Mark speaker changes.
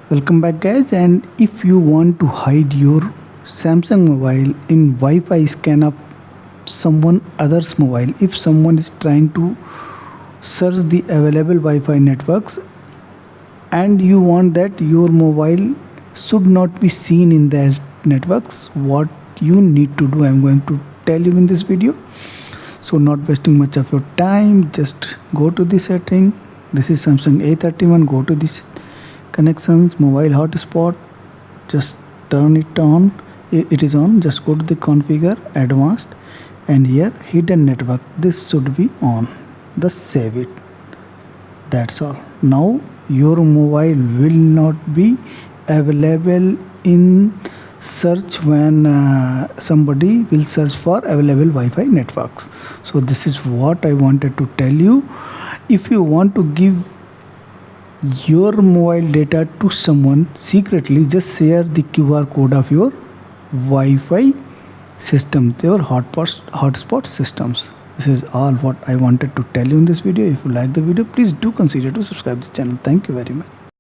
Speaker 1: Welcome back guys, and if you want to hide your Samsung mobile in Wi-Fi scan of someone other's mobile, if someone is trying to search the available Wi-Fi networks and you want that your mobile should not be seen in those networks, what you need to do I'm going to tell you in this video. So not wasting much of your time, just go to the setting. This is Samsung A31. Go to this connections, mobile hotspot, just turn it on. It is on. Just go to the configure, advanced, and here hidden network, this should be on. Just save it. That's all. Now your mobile will not be available in search when somebody will search for available Wi-Fi networks. So this is what I wanted to tell you. If you want to give your mobile data to someone secretly, just share the QR code of your Wi-Fi system, your hotspot systems. This is all what I wanted to tell you in this video. If you like the video, please do consider to subscribe this channel. Thank you very much.